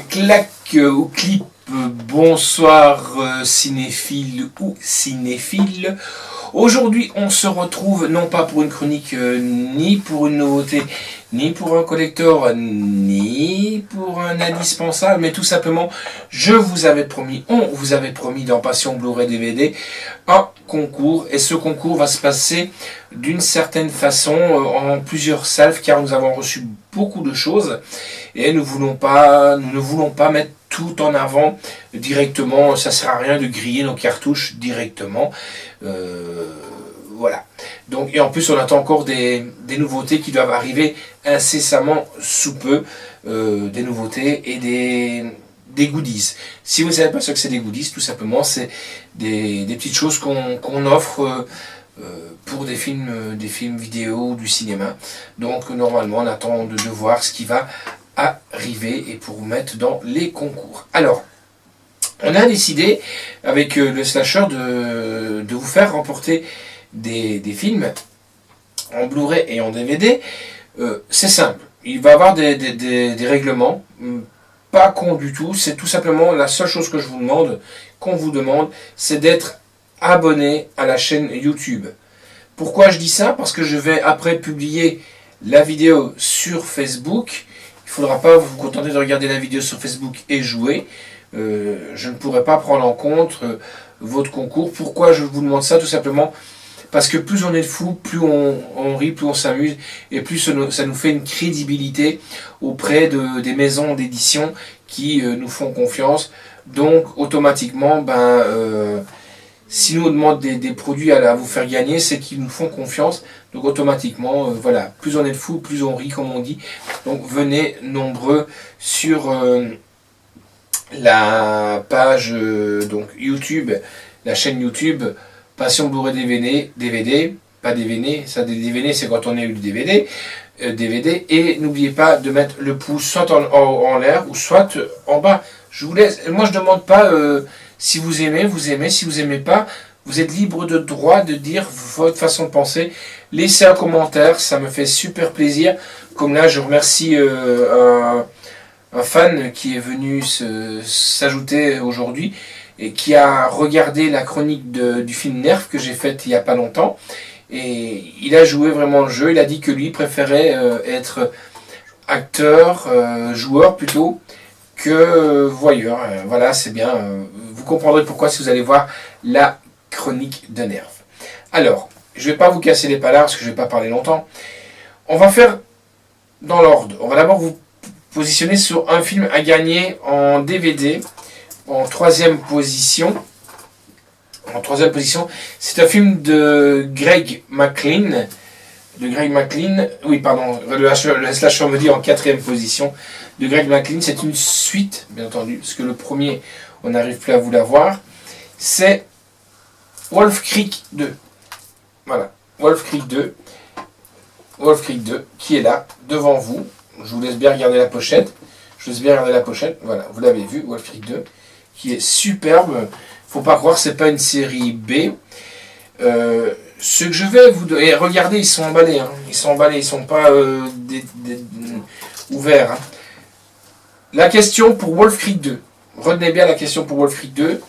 Clac au clip, bonsoir cinéphile ou cinéphile. Aujourd'hui, on se retrouve non pas pour une chronique, ni pour une nouveauté, ni pour un collector, ni pour un indispensable, mais tout simplement, on vous avait promis dans Passion Blu-ray DVD un concours, et ce concours va se passer d'une certaine façon en plusieurs salves, car nous avons reçu beaucoup de choses, et nous ne voulons pas mettre tout en avant directement. Ça sert à rien de griller nos cartouches directement. Voilà. Donc, et en plus, on attend encore des nouveautés qui doivent arriver incessamment sous peu. Des nouveautés et des goodies. Si vous ne savez pas ce que c'est des goodies, tout simplement, c'est des petites choses qu'on offre pour des films vidéo, du cinéma. Donc, normalement, on attend de voir ce qui va arriver et pour vous mettre dans les concours. Alors, on a décidé avec le slasher de vous faire remporter des films en Blu-ray et en DVD. C'est simple, il va y avoir des règlements, pas con du tout. C'est tout simplement la seule chose que je vous demande, c'est d'être abonné à la chaîne YouTube. Pourquoi je dis ça? Parce que je vais après publier la vidéo sur Facebook. Il ne faudra pas vous contenter de regarder la vidéo sur Facebook et jouer. Je ne pourrai pas prendre en compte votre concours. Pourquoi je vous demande ça? Tout simplement parce que plus on est fou, plus on rit, plus on s'amuse, et plus ça nous fait une crédibilité auprès des maisons d'édition qui nous font confiance. Donc automatiquement, si nous demandent des produits à vous faire gagner, c'est qu'ils nous font confiance. Donc automatiquement, voilà, plus on est fou, plus on rit, comme on dit. Donc venez nombreux sur la page donc YouTube, la chaîne YouTube Passion Blu-ray DVD, pas DVD, ça des DVD c'est quand on a eu le DVD, et n'oubliez pas de mettre le pouce soit en l'air ou soit en bas. Je vous laisse, moi je demande pas si vous aimez, si vous aimez pas, vous êtes libre de droit de dire votre façon de penser. Laissez un commentaire, ça me fait super plaisir. Comme là, je remercie un fan qui est venu s'ajouter aujourd'hui et qui a regardé la chronique du film Nerf que j'ai faite il n'y a pas longtemps. Et il a joué vraiment le jeu. Il a dit que lui préférait être acteur, joueur plutôt, que voyeur. Voilà, c'est bien. Vous comprendrez pourquoi si vous allez voir la chronique de Nerf. Alors, je ne vais pas vous casser les palas parce que je ne vais pas parler longtemps. On va faire dans l'ordre. On va d'abord vous positionner sur un film à gagner en DVD en troisième position. C'est un film de Greg McLean. Oui, pardon, le slasher me dit en quatrième position. De Greg McLean, c'est une suite, bien entendu, parce que le premier, on n'arrive plus à vous l'avoir. C'est Wolf Creek 2. Voilà, Wolf Creek 2, qui est là, devant vous. Je vous laisse bien regarder la pochette. Voilà, vous l'avez vu, Wolf Creek 2, qui est superbe. Faut pas croire, c'est pas une série B. Ce que je vais vous donner, regardez, ils sont emballés, ils sont pas ouverts. Hein. La question pour Wolf Creek 2. Retenez bien la question pour Wolf Creek 2.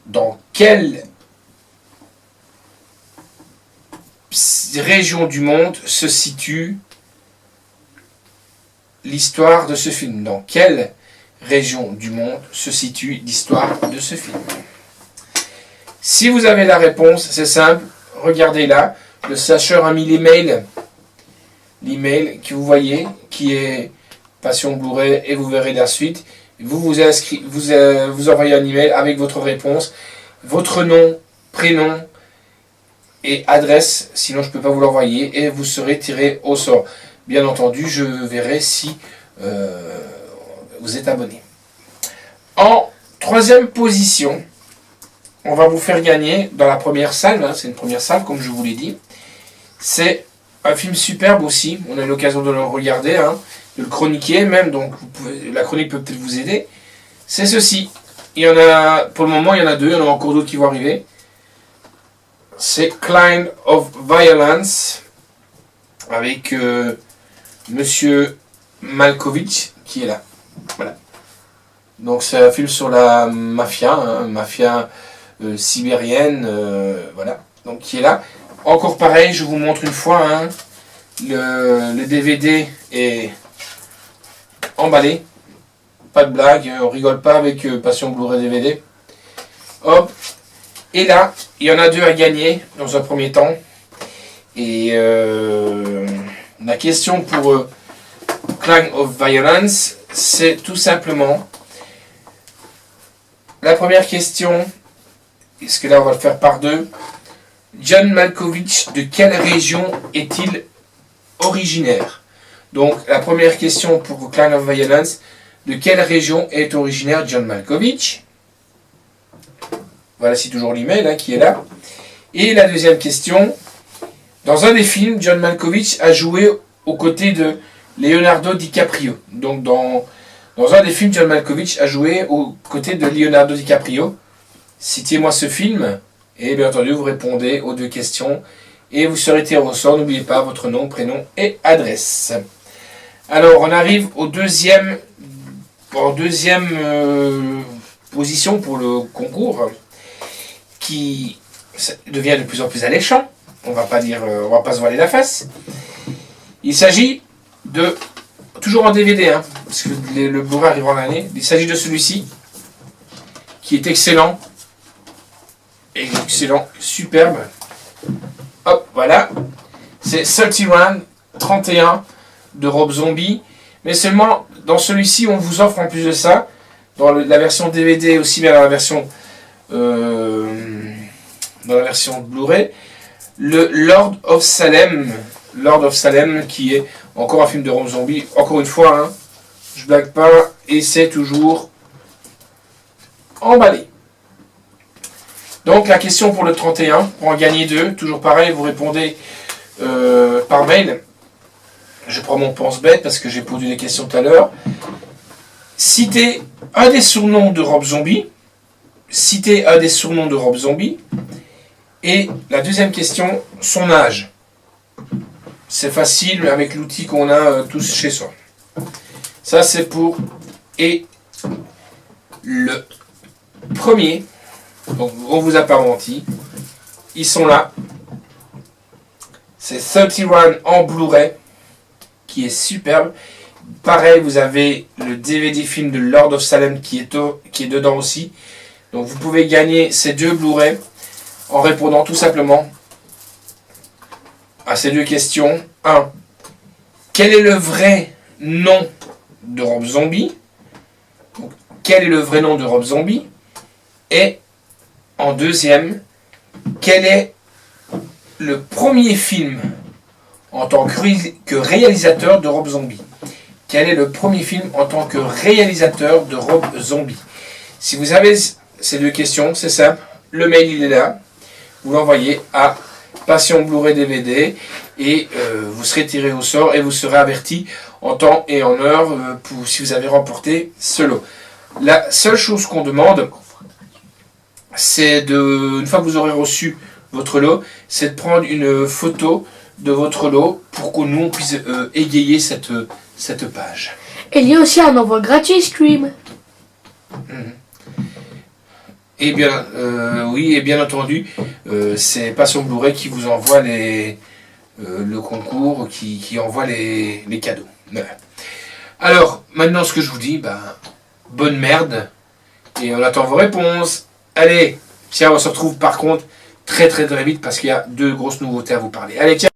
Dans quelle région du monde se situe l'histoire de ce film? Dans quelle région du monde se situe l'histoire de ce film? Si vous avez la réponse, c'est simple, regardez là. Le slasher a mis l'email que vous voyez, qui est Passion Blu-ray, et vous verrez la suite. Vous envoyez un email avec votre réponse, votre nom, prénom et adresse, sinon je ne peux pas vous l'envoyer, et vous serez tiré au sort. Bien entendu, je verrai si vous êtes abonné. En troisième position, on va vous faire gagner dans la première salle, c'est une première salle comme je vous l'ai dit. C'est un film superbe aussi, on a eu l'occasion de le regarder, de le chroniquer même, donc la chronique peut peut-être vous aider. C'est ceci, il y en a, pour le moment il y en a deux, il y en a encore d'autres qui vont arriver. C'est Kind of Violence, avec Monsieur Malkovich qui est là. Voilà. Donc c'est un film sur la mafia, hein, mafia sibérienne, voilà, donc qui est là. Encore pareil, je vous montre une fois, hein, le DVD est emballé, pas de blague, on rigole pas avec Passion Blu-ray DVD. Hop, et là, il y en a deux à gagner dans un premier temps. Et la question pour Clan of Violence, c'est tout simplement la première question, parce que là on va le faire par deux. John Malkovich, de quelle région est-il originaire? Donc la première question pour Clan of Violence, de quelle région est originaire John Malkovich? Voilà, c'est toujours l'email hein, qui est là. Et la deuxième question, dans un des films, John Malkovich a joué aux côtés de Leonardo DiCaprio. Donc dans un des films, John Malkovich a joué aux côtés de Leonardo DiCaprio. Citez-moi ce film. Et bien entendu, vous répondez aux deux questions. Et vous serez tiré au sort. N'oubliez pas votre nom, prénom et adresse. Alors, on arrive en deuxième position pour le concours, qui devient de plus en plus alléchant. On va pas se voiler la face. Il s'agit de, toujours en DVD, hein, parce que le Blu-ray arrive en année. Il s'agit de celui-ci, qui est excellent. Excellent, superbe. Hop, voilà. C'est 31 de Rob Zombie. Mais seulement, dans celui-ci, on vous offre en plus de ça, dans la version DVD, aussi bien dans la version Blu-ray, le Lord of Salem. Lord of Salem, qui est encore un film de Rob Zombie. Encore une fois, hein, je blague pas, et c'est toujours emballé. Donc la question pour le 31, pour en gagner deux, toujours pareil, vous répondez par mail. Je prends mon pense-bête parce que j'ai posé des questions tout à l'heure. Citez un des surnoms de Rob Zombie. Citez un des surnoms de Rob Zombie. Et la deuxième question, son âge. C'est facile avec l'outil qu'on a tous chez soi. Ça c'est pour... Et le premier, donc on vous a pas menti, ils sont là. C'est 31 en Blu-ray, qui est superbe. Pareil, vous avez le DVD film de Lord of Salem qui est dedans aussi. Donc vous pouvez gagner ces deux Blu-ray en répondant tout simplement à ces deux questions. 1. Quel est le vrai nom de Rob Zombie? Donc, quel est le vrai nom de Rob Zombie? Et en deuxième, quel est le premier film en tant que réalisateur de Rob Zombie? Quel est le premier film en tant que réalisateur de Rob Zombie? Si vous avez ces deux questions, c'est simple. Le mail, il est là. Vous l'envoyez à Passion Blu-ray DVD et vous serez tiré au sort et vous serez averti en temps et en heure si vous avez remporté ce lot. La seule chose qu'on demande, c'est une fois que vous aurez reçu votre lot, c'est de prendre une photo de votre lot pour que nous on puisse égayer cette page. Et il y a aussi un envoi gratuit Scream. Et bien, oui, et bien entendu, c'est Passion Blu-ray qui vous envoie le concours, qui envoie les cadeaux. Voilà. Alors, maintenant, ce que je vous dis, bonne merde, et on attend vos réponses. Allez, tiens, on se retrouve par contre très très très vite parce qu'il y a deux grosses nouveautés à vous parler. Allez, tiens.